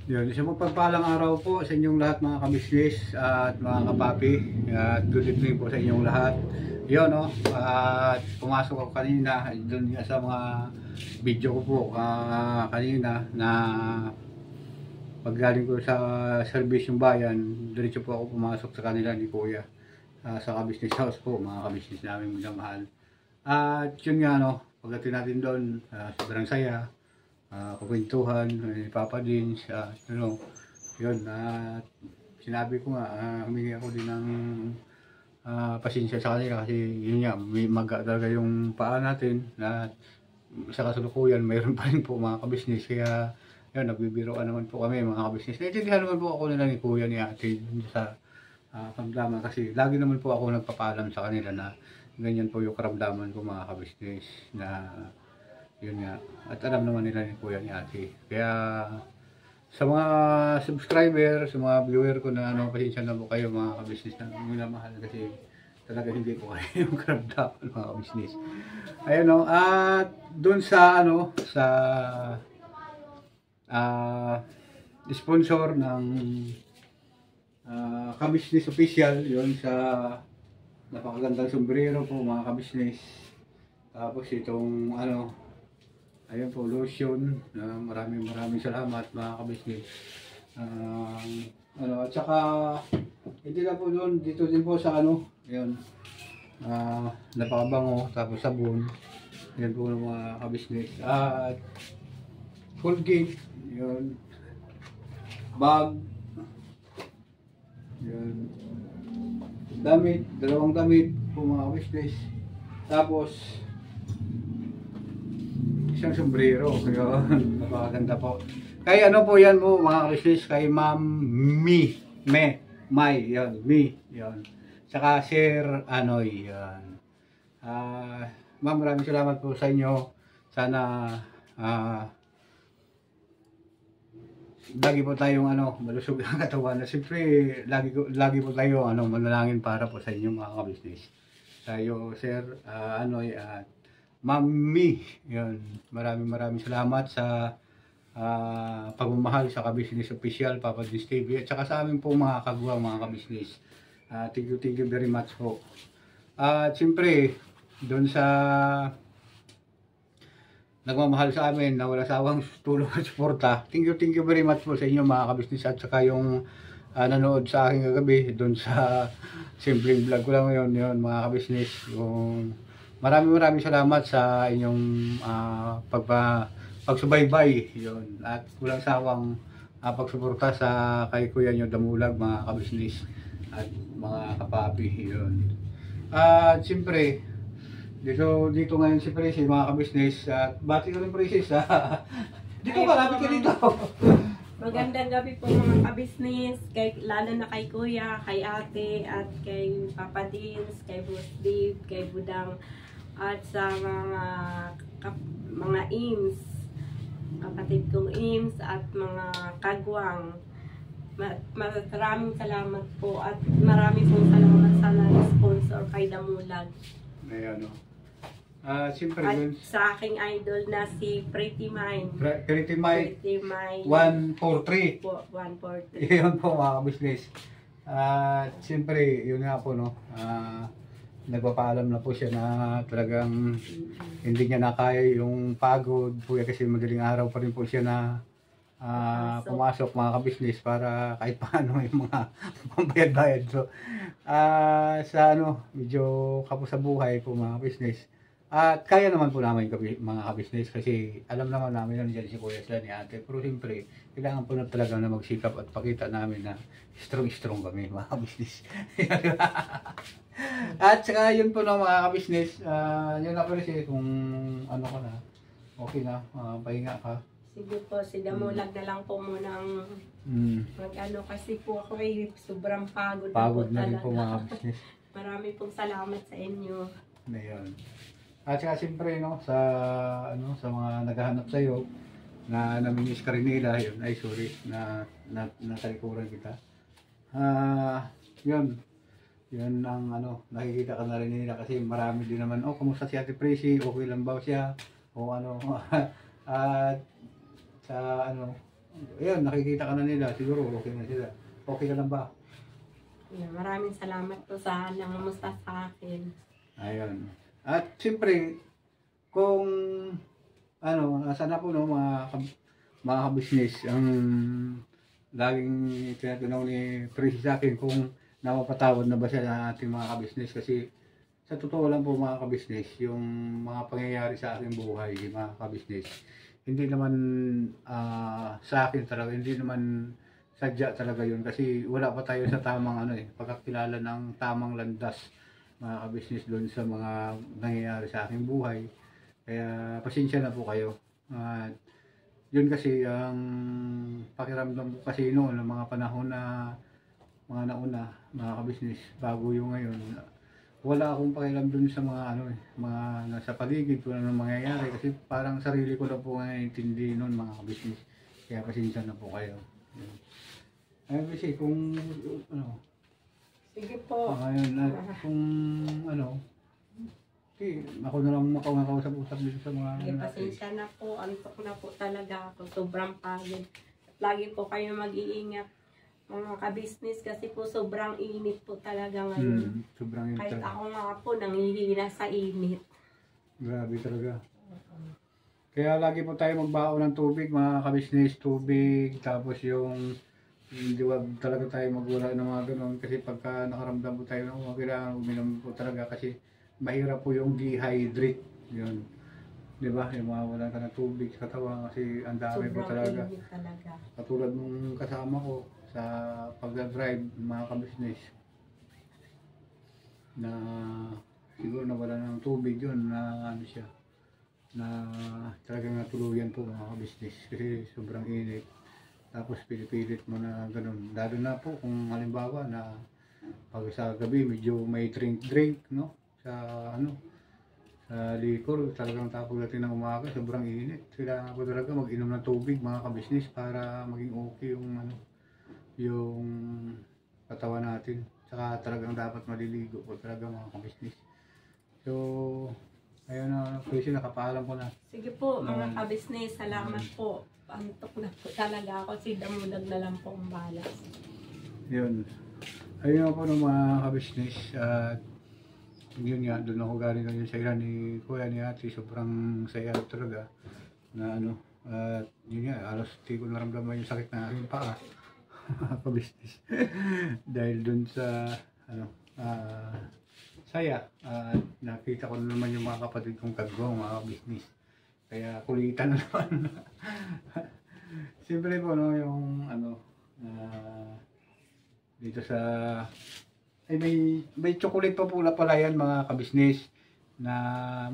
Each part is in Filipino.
Yun, isang magpagpalang araw po sa inyong lahat mga kabisnes at mga kapapi. At good evening po sa inyong lahat. Yun, no? At pumasok ako kanina doon sa mga video ko po kanina na paggaling ko sa service yung bayan, diretso po ako pumasok sa kanila ni Kuya sa kabisnes house po, mga kabisnes namin magmamahal. At yun nga, no? Pagdating natin doon, sobrang saya. Kukwentuhan ni Papa din siya, yun, sinabi ko nga, humingi ako din ng pasensya sa kanila kasi yun nga, may maga talaga yung paa natin na sa kasalukuyan mayroon pa rin po mga kabisnes, kaya yun, nagbibiroan naman po kami mga kabisnes. Naintindihan naman po ako nila ni Kuya ni Ate sa karamdaman kasi lagi naman po ako nagpapaalam sa kanila na ganyan po yung karamdaman ko mga kabisnes na yun nga, at alam naman nila ni Kuya ni Ate. Kaya sa mga subscriber, sa mga viewer ko na pasensya na po kayo mga kabisnes na minamahal kasi talaga hindi po kayo yung karamdaman mga kabisnes. Ayun, no, at dun sa sa sponsor ng kabisnes official, yun sa napakagandang sombrero po mga kabisnes. Tapos itong ayun po, lotion. Maraming salamat mga kabisnes. At saka hindi na po doon, dito din po sa yun, napakabango, tapos sabon. Yan po ng mga kabisnes. At Colgate, yun, bag, yun, damit, dalawang damit po mga kabisnes. Tapos isang sombrero, yun, napakaganda po. Kay po yan po mga kabisnes, kay Ma'am May, yun, yun. Saka Sir Anoy, yun. Ma'am, maraming salamat po sa inyo. Sana lagi po tayong malusog ang katawan. Siyempre, lagi po tayo manalangin para po sa inyo mga kabisnes. Tayo Sir Anoy at Mami, yun, maraming salamat sa pagmamahal sa kabisnes official, Papa Dins TV, at saka sa amin po mga kagwang mga kabisnes. Thank you very much po. At siyempre, doon sa nagmamahal sa amin na wala sawang tulong at suporta, thank you very much po sa inyo mga kabisnes, at saka yung nanood sa akin kagabi doon sa simpleng vlog ko lang ngayon, yun mga kabisnes. Yung maraming salamat sa inyong pagsubaybay, yun, at walang sawang pagsuporta sa kay Kuya nyo Damulag mga kabisnes at mga kapapi, yun. At siyempre dito ngayon si Presi mga kabisnes, at bati ko rin Presi dito malapit ka dito. Magandang gabi po mga kabisnes, lalo na kay Kuya, kay Ate, at kay Papa Dins, kay Boss Dave, kay Budang, at sa mga IMS, kapatid kong IMS, at mga kagwang. Maraming salamat po, at maraming pong salamat sa sponsor kay Damulag. Ayan, siyempre at yun, sa aking idol na si Pretty Mind. Pretty Mind 143. 143. Yun po mga kabisnes. At siyempre yun nga po, nagpapaalam na po siya na talagang hindi niya nakaya yung pagod po kasi madaling araw pa rin po siya na pumasok mga kabisnes para kahit paano yung mga pambayad-bayad. So sa medyo kapos sa buhay po mga kabisnes. At kaya naman po namin mga kabisnes kasi alam naman namin na nandiyan si Kuya sila ni Ate, pero siyempre kailangan po na talaga na magsikap at pakita namin na strong kami mga kabisnes. At saka yun po mga kabisnes, yun na po rin kung ka na, okay na, pahinga ka. Sige po, si Damulag na lang po munang kasi po ako sobrang pagod na rin po mga kabisnes. Maraming pong salamat sa inyo. Ayun. At saka siyempre sa mga naghahanap sa iyo na namimiss ka rin nila, yun, ay sorry na natalikuran kita. Yun ang nakikita ka na rin nila kasi marami din naman, kumusta si Ate Presi, okay lang ba siya, o at sa Ayan, nakikita ka na nila. Siguro okay na sila. Okay ka lang ba? Yeah, maraming salamat po sa nangamusta sa akin. Ayun. At siyempre, kung ano, sana po no, mga ka-business, ang laging tinatanaw ni Prissy sa akin kung napapatawad na ba siya ng ating mga ka-business. Kasi sa totoo lang po mga ka-business, yung mga pangyayari sa aking buhay, mga ka-business, hindi naman sa akin talaga, hindi naman sadya talaga yun. Kasi wala pa tayo sa tamang pagkakilala ng tamang landas mga ka-business doon sa mga nangyayari sa aking buhay. Kaya pasensya na po kayo. At yun kasi ang pakiramdam ko kasi noon ng mga panahon na mga nauna, mga ka-business, bago yung ngayon. Wala akong pakialam dun sa mga nasa paligid ko na mangyayari kasi parang sarili ko lang po naiintindi noon mga ka-business. Kaya pasensya na po kayo. Ayun kasi kung Sige po. ayun, kung ako na lang makakausap-usap dito sa mga Pasensya na po. Antok na po talaga ako. Sobrang pagod. Lagi po kayo mag-iingat mga ka-business kasi po sobrang init po talaga ngayon. Sobrang init Kahit talaga. ako nga po nanghihina sa init. Grabe talaga. Kaya lagi po tayo magbaon ng tubig mga ka-business, tubig, tapos yung hindi wag talaga tayo magwala ng mga ganun kasi pagka nakaramdam po tayo ng kailangan uminom po talaga kasi mahirap po yung dehydrate yun. Di ba? Yung mawalan ka ng tubig sa katawan kasi ang dami po talaga. Sobrang init talaga. Katulad nung kasama ko sa pagdadrive mga ka-business na siguro nawala ng tubig yun na siya na talagang natuluyan po mga ka-business kasi sobrang init. Tapos pinipilit mo na ganun. Lalo na po kung halimbawa na pag sa gabi medyo may drink no sa sa liquor talagang tapos natin ng umaga sobrang init. Kailangan ko talaga mag-inom ng tubig mga ka-business para maging okay yung katawan natin. Saka talagang dapat maliligo po talaga mga ka-business. So ayun na, kasi nakapaalam ko na. Sige po mga ka-business, salamat po. Antok na po talaga ako. Si Damulag na lang po ang balas. Yun. Ayun po ng mga ka-business. At yun nga, doon ako galing ngayon sa ilan ni Kuya ni Ate. Sobrang saya talaga na at yun nga, alas di ko naramdaman yung sakit na aking paa. Ka-business. Dahil doon sa saya. At nakita ko na naman yung mga kapatid kong kagawang mga business. Kaya kulitan na naman. Siyempre po yung dito sa may chocolate pa pala yan mga ka-business na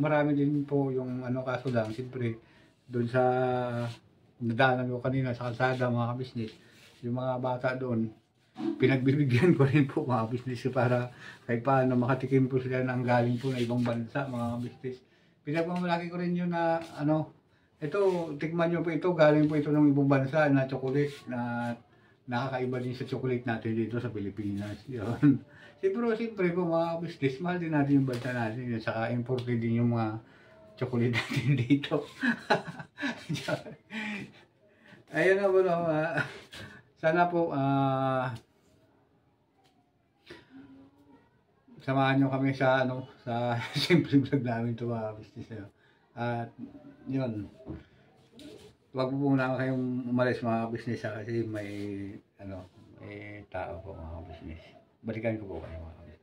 marami din po yung kaso lang siyempre doon sa nadaanan ko kanina sa kalsada mga ka-business yung mga bata doon pinagbibigyan ko rin po mga business para kahit paano makatikim po sila ng galing po na ibang bansa mga business. Pinagmamalaki ko rin yun na ito, tikman nyo po ito, galing po ito ng ibang bansa na chocolate na nakakaiba din sa chocolate natin dito sa Pilipinas. Yun. Siyempre po mga business, mahal din natin yung bansa natin. Saka imported din yung mga chocolate natin dito. Ayun na po sana po samahan nyo kami sa sa simple vlog namin ito mga business. At yun, wag po muna kayong umalis mga business kasi may tao po mga business. Balikan ko po kayo mga business.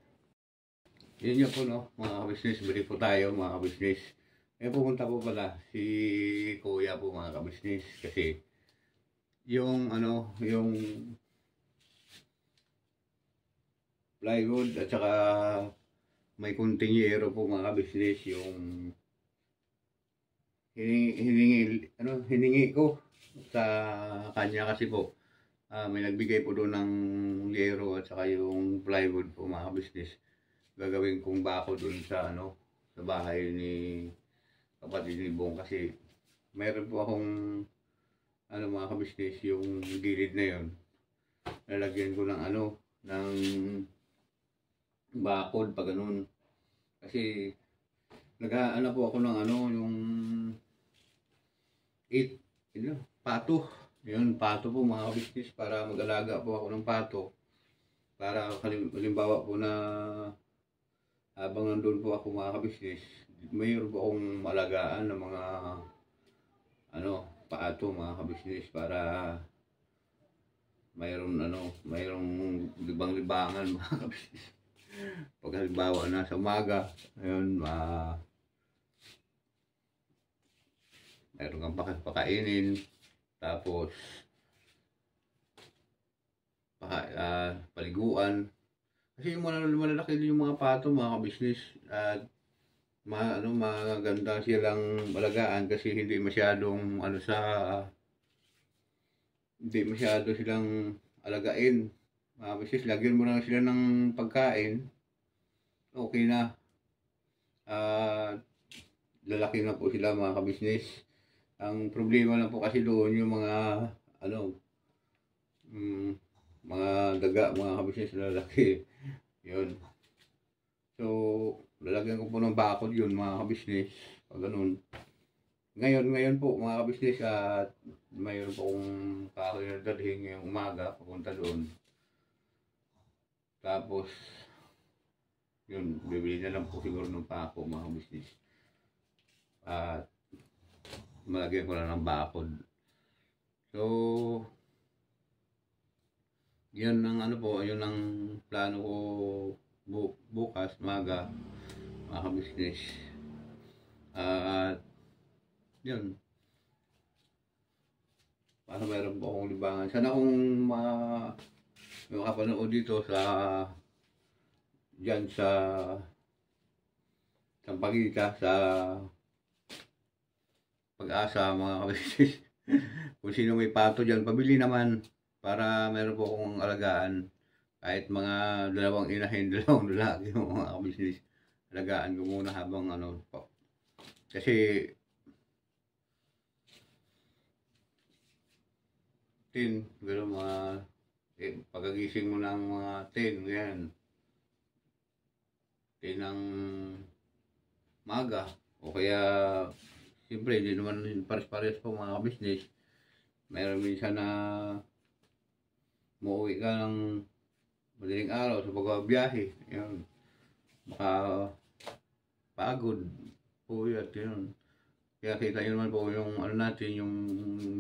Yun yun po mga business, balik po tayo mga business. Pupunta po pala si Kuya po mga business kasi yung yung plywood at saka may kunting yero po mga business yung hiningi ko sa kanya kasi po may nagbigay po doon ng yero at saka yung plywood po mga business. Gagawin kong bako doon sa sa bahay ni kapatid ni Bong kasi mayroon po akong mga ka-business yung gilid na yon lalagyan ko ng ng bakod pag ganun kasi nag-aano po ako ng yung pato Yun, pato po mga kabisnes, para mag-alaga po ako ng pato. Para halimbawa po na habang nandun po ako mga kabisnes, mayroon po akong malagaan ng mga pato mga kabisnes, para mayroong libang-libangan mga kabisnes. Pag halimbawa na sa umaga, ayun, mayroon kang pakainin, tapos paliguan. Kasi yung malalaki din yung mga pato mga kabisnes, at maganda silang malagaan kasi hindi masyadong hindi masyado silang alagain. Mga kabisnes, lagyan mo lang sila ng pagkain, okay na. Lalaki na po sila mga kabisnes. Ang problema lang po kasi doon yung mga daga mga kabisnes na lalaki. Yun. So, lalagyan ko po ng bakod yun mga kabisnes. Pag ganun. Ngayon po mga kabisnes, at mayroon po akong kahoy na dalhin ngayong umaga papunta doon. Tapos, yun, bibili na lang po siguro ng pako mga kabisnes. At malagyan ko lang ng bakod. So, yun ang yun ang plano ko bukas, maga, mga kabisnes. At yun, para mayroon po akong libangan. Sana kung makapanood dito dyan sa Sampaguita, sa Pag-asa mga kabisnes. Kung sino may pato dyan, pabili naman, para meron po akong alagaan. Kahit mga dalawang inahin, dalawang lalaki mga kabisnes, alagaan ko muna habang po. Kasi gano'n pagkagising mo ng mga 10, yan. 10 ng maga, o kaya siyempre hindi naman pares-pares po mga business. Mayroon minsan na muuwi ka ng madaling araw sa pagbabiyahe, yun, baka pagod po yun. Kaya kita nyo naman po yung natin, yung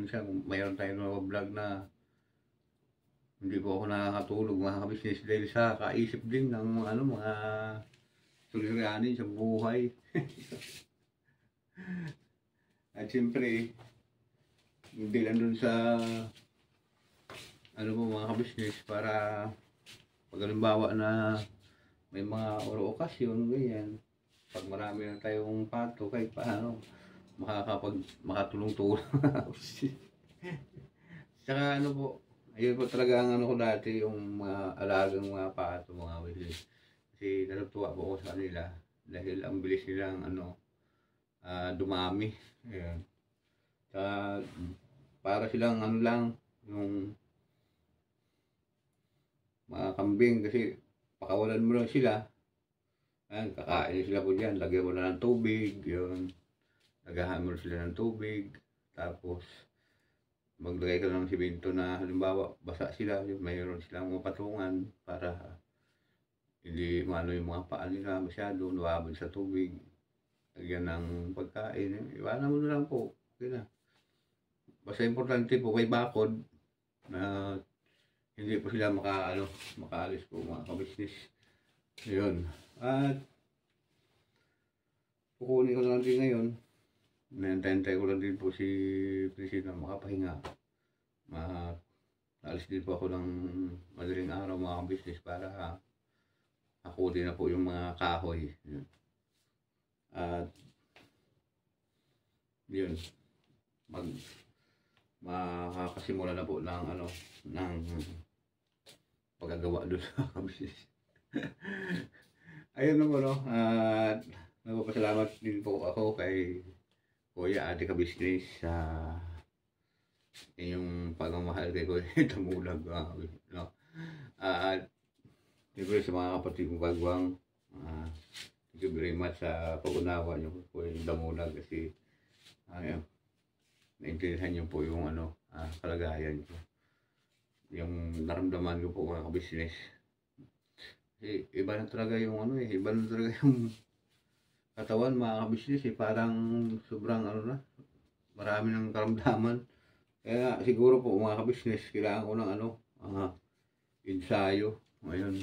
minsan mayroon tayong mga vlog na hindi po ako nakakatulog mga kabisnes dahil sa kaisip din ng mga suliranin sa buhay. At siyempre, hindi lang dun sa mga kabisnes, para pag halimbawa na may mga okasyon, ganyan, pag marami na tayong pato, kahit paano makatulong-tulong. Tsaka po, ayun po talaga ang ko dati, yung mga alagang mga pato mga kabisnes. Kasi natutuwa po ako sa kanila dahil ang bilis nilang dumami. Ayan. Para silang lang, yung mga kambing, kasi pakawalan mo lang sila. Ayan, kakain sila po dyan, lagyan mo na ng tubig, yun. Lagahan mo sila ng tubig, tapos maglagay ka ng simento na halimbawa basa sila, mayroon silang mga patungan para hindi yung mga paa nila masyado nawabad sa tubig. Lagyan ng pagkain, iwanan mo na lang po, okay na. Basta importante po may bakod na hindi po sila makaalis po mga kabisnes. Yun. At kukunin ko lang din ngayon. Nantay ko lang din po si Priscilla makapahinga. Alis din po ako ng madaling araw mga kabisnes para akutin na po yung mga kahoy. Yun. At yun, makakasimula na po ng paggagawa doon sa kabisnes. Ayun na po, at nagpapasalamat din po ako kay Kuya Ate Kabisnes sa inyong pagmamahal kay Kuya Damulag. At siyempre sa mga kapatid kong bagwang, thank you very much sa pag-unawa nyo po yung Damulag, kasi naintindihan nyo po yung kalagayan ko. Yung naramdaman ko po mga kabisnes. Iba na talaga yung iba na talaga yung katawan mga kabisnes parang sobrang marami ng karamdaman. Kaya siguro po mga kabisnes, kailangan ko ng ensayo. Ngayon,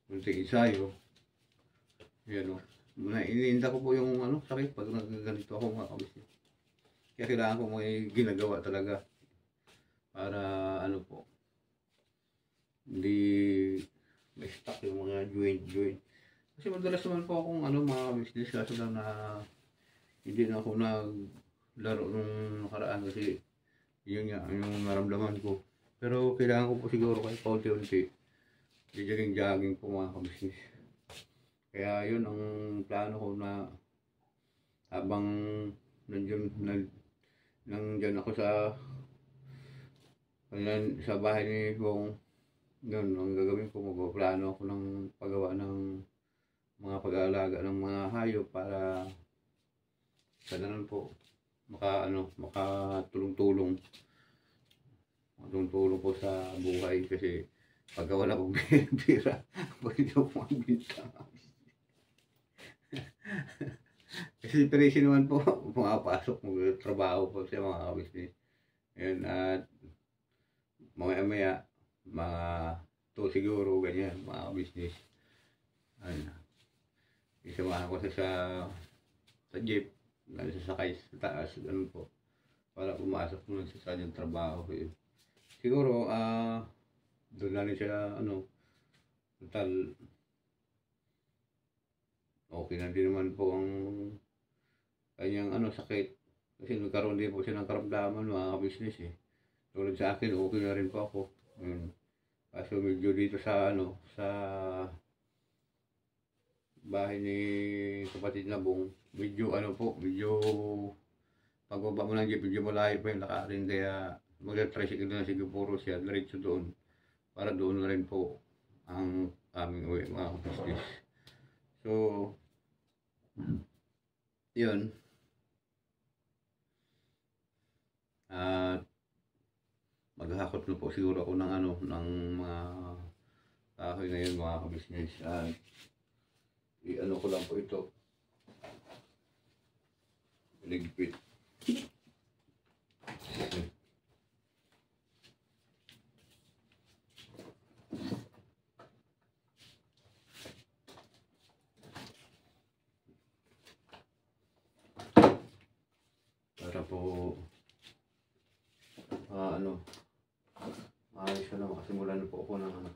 kunting ensayo. Yan iniinda ko po yung sakit pag nagganito ako mga kabisnes. Kaya kailangan ko may ginagawa talaga para po, hindi may stuck yung mga joint. Kasi madalas naman po akong mga business kaso lang na hindi na ako naglaro nung nakaraan kasi yun nga yung naramdaman ko. Pero kailangan ko po siguro kahit paunti-unti jogging po mga kabisnes. Kaya yun ang plano ko na habang nandyan ako sa bahay ni Bong. Yun, ang gagawin ko, magpaplano ako ng paggawa ng mga pag-aalaga ng mga hayop para sa ganun po makatulong-tulong po sa buhay kasi pagka wala pong pera pwede ko magbinta. Kasi presin naman po pumapasok magtrabaho po sa mga business. Ayun, at maya mga 2 siguro ganyan mga business. Ayun, isamahan ko sa jeep, sasakay sa taas, ganun po, para pumasok mo sa kanyang trabaho. Siguro, doon na rin siya, total, okay na din naman po ang kanyang sakit. Kasi nagkaroon din po siya ng karamdaman mga business Tulad sa akin, okay na rin po ako. Kaso medyo dito sa bahay ni kapatid na Bong, medyo pagbaba mo ng jeep, medyo malayo pa yung lakarin, kaya mag-tricycle na siguro puro siya, diretso doon, para doon na rin po ang aming uwi mga business. So, yun. Maghahakot na po siguro ako ng mga kahoy ngayon mga kabisnes. Ko lang po ito. Ligpit. Para po maayos na makasimulan na po ako ng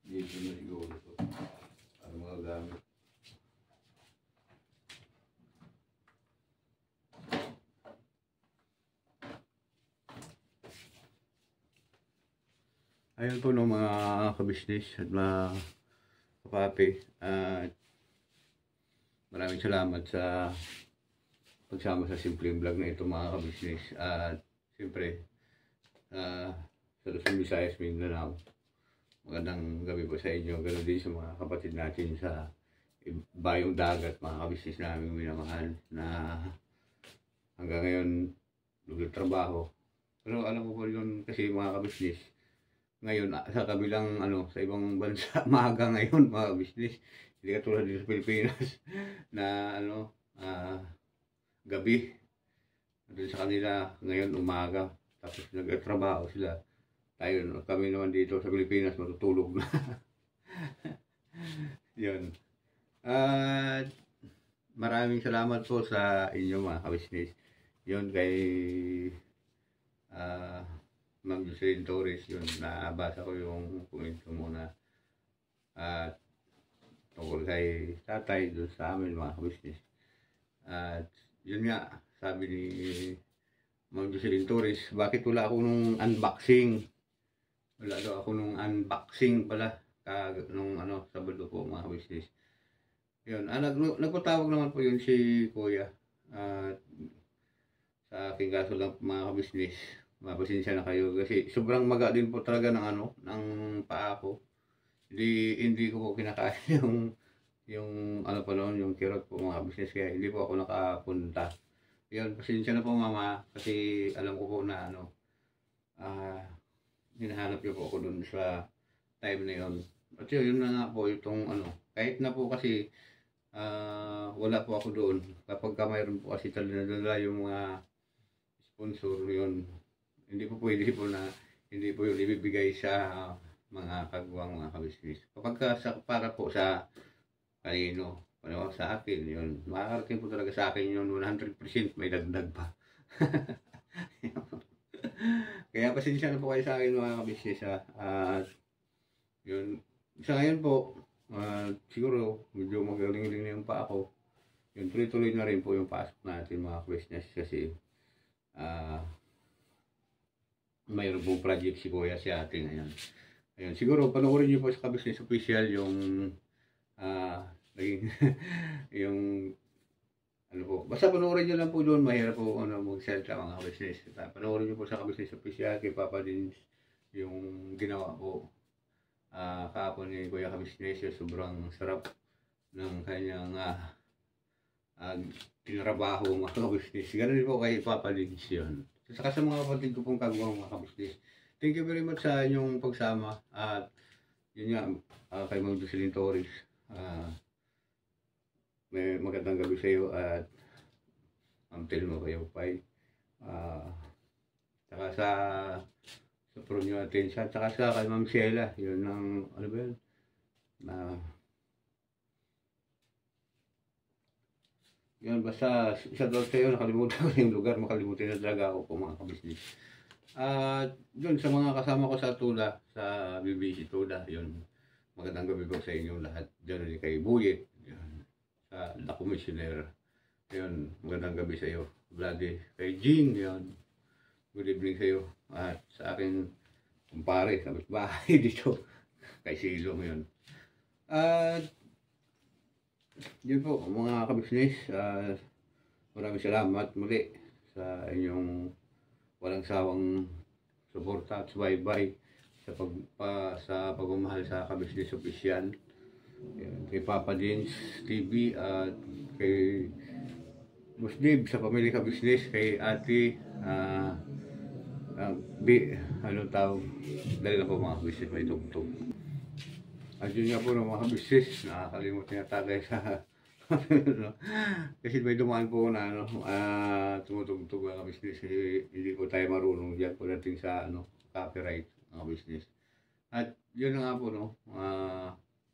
dito na siguro ito para mga gamit. Ayun po mga kabisnes at mga kapapi, maraming salamat sa pagsama sa simpleng vlog na ito mga kabisnes. At siyempre sa Luzon, Visayas, Mindanao, magandang gabi po sa inyo. Ganoon din sa mga kapatid natin sa bayong dagat, mga kabisnes namin minamahal na hanggang ngayon nagtatrabaho. Pero alam ko po yun kasi mga kabisnes, ngayon sa kabilang sa ibang bansa maaga ngayon mga kabisnes. Hindi katulad dito sa Pilipinas na gabi. Doon sa kanila ngayon umaga, tapos nagtatrabaho sila. Kami naman dito sa Pilipinas matutulog na. Yun. Maraming salamat po sa inyo mga kabisnes. Yun kay Ma'am Jocelyn Torres, yun, nabasa ko yung komento muna. At tungkol kay tatay doon sa amin mga kabisnes. At yun nga, sabi ni Ma'am Jocelyn Torres, bakit wala ako nung unboxing? Wala daw ako nung unboxing pala nung Sabado po mga kabisnes. Yun, nagpatawag naman po yun si Kuya. Sa aking kaso lang mga kabisnes, mapasensya na kayo kasi sobrang maga din po talaga ng ng paa ko. Hindi ko po kinakain yung ano pa noon, yung kirot po mga business, kaya hindi po ako nakapunta. Yun, pasensya na po mama, kasi alam ko po na ano, hinahanap niyo po ako dun sa time na yun. At yun na nga po, itong ano, kahit na po kasi wala po ako doon. Kapag ka mayroon po kasi talaga yung mga sponsor yun, hindi po pwede po na, hindi po yun ibibigay sa mga kagwang mga kabisnis. Kapag ka para po sa kanino, ano, sa akin, yun, makakarating po talaga sa akin yun, 100% may dagdag pa. Kaya pasensya na po kayo sa akin mga kabisnis ha. At yun, sa ngayon po, siguro medyo magaling-galing na yung pa ako. Yun, tuloy-tuloy na rin po yung pasok natin mga kabisnis kasi mayroon pong project si Kuya si ate ngayon. Ayun, siguro panoorin niyo po sa Kabisnes Official yung naging yung ano po. Basta panoorin niyo lang po doon, mahirap po ano mag-search mga kabisnes. Panoorin niyo po sa Kabisnes Official kay Papa Dins yung ginawa po kahapon ni Kuya Kabisnes. Sobrang sarap ng kanyang tinrabaho mga kabisnes. Ganun din po kay Papa Dins yun. Saka sa mga kapatid ko pong kagawang mga kabisnes. Thank you very much sa inyong pagsama at yun nga kay Ma'am Jocelyn Torres. May magandang gabi sa iyo at Ma'am Telmo kayo Pay. Saka sa pro nyo atensya. Saka sa kay Ma'am Sheila. Yun ang ano ba yun? Yun, basta isa daw sa'yo, nakalimutan ko yung lugar, makalimutan na talaga ako po mga kabisnes. Yun, sa mga kasama ko sa Tula, sa BBC Tula, yun, magandang gabi po sa inyo lahat. Diyan kay Buyet, yun, sa La Commissioner, yun, magandang gabi sa iyo. Vladi, kay Jean, yun, good evening sa iyo. At sa aking kumpare, sa bahay dito, kay Silong, yun. Yun po mga kabisnes, maraming salamat muli sa inyong walang sawang suporta at subaybay sa pagmamahal sa Kabisnes Official. Kay Papa Dins TV at kay Musdib sa Pamilya Kabisnes, kay Ate anong tawag, dahil na po mga kabisnes may tugtog. At yun nga po ng mga kabisnes, nakakalimutan na tagay sa kasi may dumaan po na tumutugtog mga kabisnes, hindi po tayo marunong dyan po natin sa copyright mga kabisnes. At yun na nga po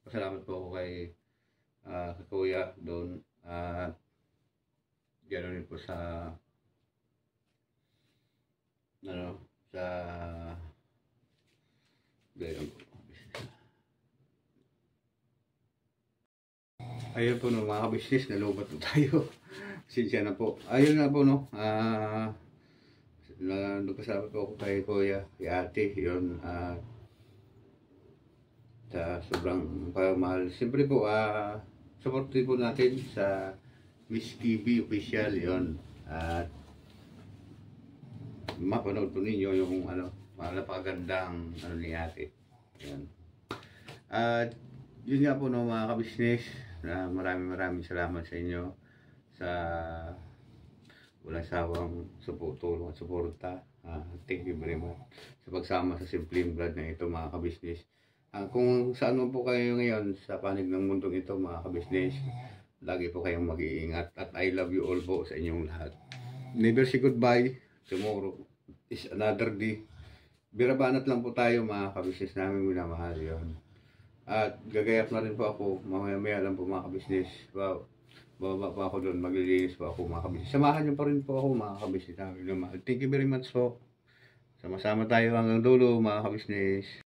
pasalamat po ako kay Kuya doon at gano'n rin po sa gano'n po. Ayun po mga kabisnes, nalubat po tayo. Sinsya na po. Ayun na po nagkasama po ako kay Kuya, kay Ate, yun. Sa sobrang pagmahal. Siyempre po, support po natin sa Miss TV Official, yun. At mapanood po ninyo yung napakagandang ni Ate. Yun. At yun nga po mga kabisnes, maraming salamat sa inyo sa walang sawang tulong at suporta. Thank you very much sa pagsama sa Simpleng Vlog na ito mga kabisnes. Kung saan po kayo ngayon sa panig ng mundong ito mga kabisnes, lagi po kayong mag-iingat at I love you all po sa inyong lahat. Never say goodbye. Tomorrow is another day. Birabanat lang po tayo mga kabisnes namin minamahal yun. At gagayap na rin po ako, mamaya lang po mga kabisnes. Bababa pa ako doon, maglilinis po ako mga kabisnes. Samahan niyo pa rin po ako mga kabisnes namin. Thank you very much po. Sama-sama tayo hanggang dulo mga kabisnes.